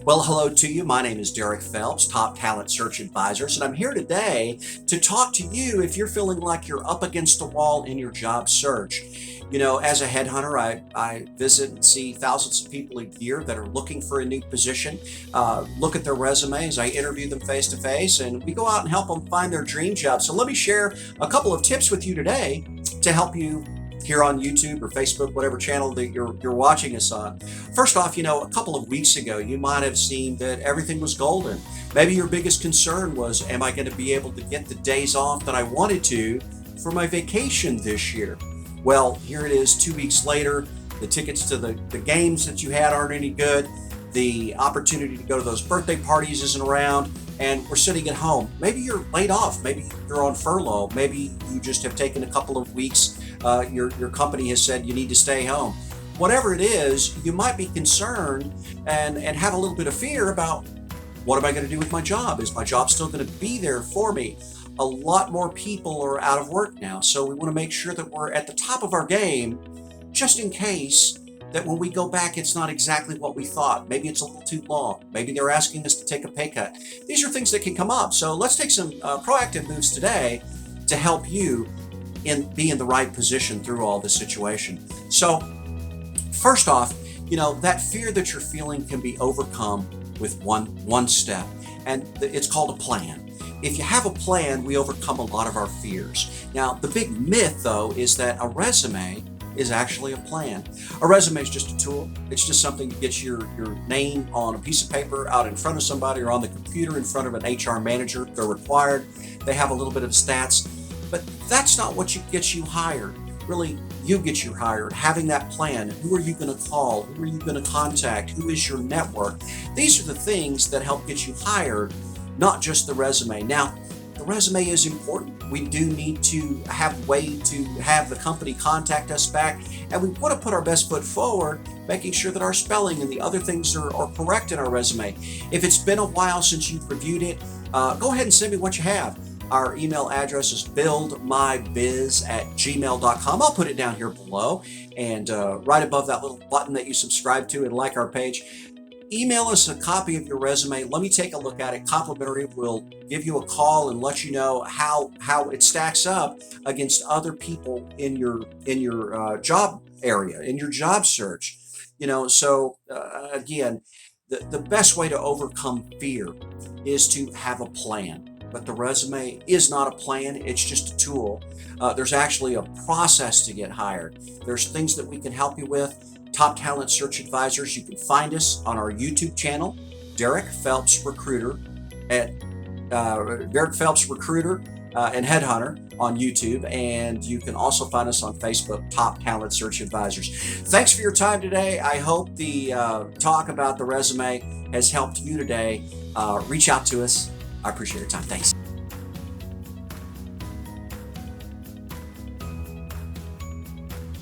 Well, hello to you. My name is Derek Phelps, Top Talent Search Advisors, and I'm here today to talk to you if you're feeling like you're up against the wall in your job search. As a headhunter, I visit and see thousands of people a year that are looking for a new position. Look at their resumes, I interview them face to face, and we go out and help them find their dream job. So let me share a couple of tips with you today to help you here on YouTube or Facebook, whatever channel that you're watching us on. First off, a couple of weeks ago, you might have seen that everything was golden. Maybe your biggest concern was, am I going to be able to get the days off that I wanted to for my vacation this year? Well, here it is 2 weeks later. The tickets to the games that you had aren't any good. The opportunity to go to those birthday parties isn't around, and we're sitting at home. Maybe you're laid off. Maybe you're on furlough. Maybe you just have taken a couple of weeks. Your company has said you need to stay home. Whatever it is, you might be concerned and have a little bit of fear about, what am I going to do with my job? Is my job still going to be there for me? A lot more people are out of work now, so we want to make sure that we're at the top of our game, just in case that when we go back, it's not exactly what we thought. Maybe it's a little too long. Maybe they're asking us to take a pay cut. These are things that can come up. So let's take some proactive moves today to help you be in the right position through all this situation. So first off, that fear that you're feeling can be overcome with one step, and it's called a plan. If you have a plan, we overcome a lot of our fears. Now, the big myth, though, is that a resume is actually a plan. A resume is just a tool. It's just something that gets your name on a piece of paper out in front of somebody or on the computer in front of an HR manager. They're required. They have a little bit of stats, but that's not what gets you hired. Really, you get you hired. Having that plan. Who are you going to call? Who are you going to contact? Who is your network? These are the things that help get you hired, not just the resume. Now, the resume is important. We do need to have a way to have the company contact us back, and we want to put our best foot forward, making sure that our spelling and the other things are correct in our resume. If it's been a while since you've reviewed it, go ahead and send me what you have. Our email address is buildmybiz@gmail.com. I'll put it down here below, and right above that little button that you subscribe to and like our page. Email us a copy of your resume. Let me take a look at it. Complimentary. We'll give you a call and let you know how it stacks up against other people in your job area, in your job search. Again, the best way to overcome fear is to have a plan. But the resume is not a plan. It's just a tool. There's actually a process to get hired. There's things that we can help you with. Top Talent Search Advisors. You can find us on our YouTube channel, Derek Phelps Recruiter, at Derek Phelps Recruiter and Headhunter on YouTube, and you can also find us on Facebook, Top Talent Search Advisors. Thanks for your time today. I hope the talk about the resume has helped you today. Reach out to us. I appreciate your time. Thanks.